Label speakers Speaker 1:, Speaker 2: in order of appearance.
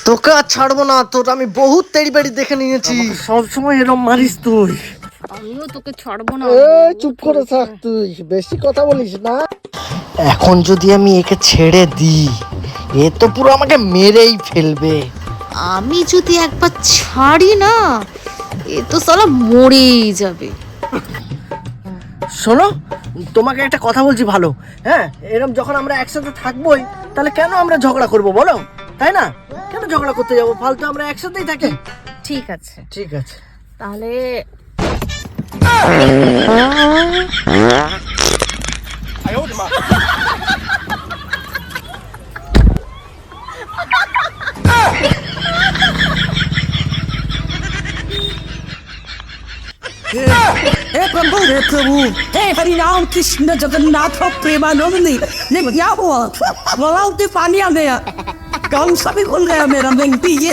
Speaker 1: তোকে আর ছাড়বো না, তোর আমি বহুত তেড়ি বেড়ি দেখে নিয়েছি। সবসময় এরম মারিস তুই।
Speaker 2: আমিও তোকে ছাড়বো না।
Speaker 1: চুপ করে থাক তুই, বেশি কথা বলিস না। এখন যদি আমি একে ছেড়ে দিই, এ তো পুরো আমাকে মেরেই ফেলবে।
Speaker 2: আমি যদি একবার ছাড়ি না, এ তো সালা মরেই যাবে।
Speaker 1: শোনো, তোমাকে একটা কথা বলছি ভালো। হ্যাঁ, এরকম যখন আমরা একসাথে থাকবোই, তাহলে কেন আমরা ঝগড়া করবো বলো? তাই না? কেন ঝগড়া করতে যাবো? ফালতু আমরা একসাথেই থাকি।
Speaker 2: ঠিক আছে,
Speaker 1: ঠিক আছে।
Speaker 2: তাহলে
Speaker 3: हे प्रभु हे हरिनाम कृष्ण जगन्नाथ प्रेमानंदी ने क्या हुआ बोला उतने पानी आ गया गाँव सभी खुल गया मेरा बेंटी ये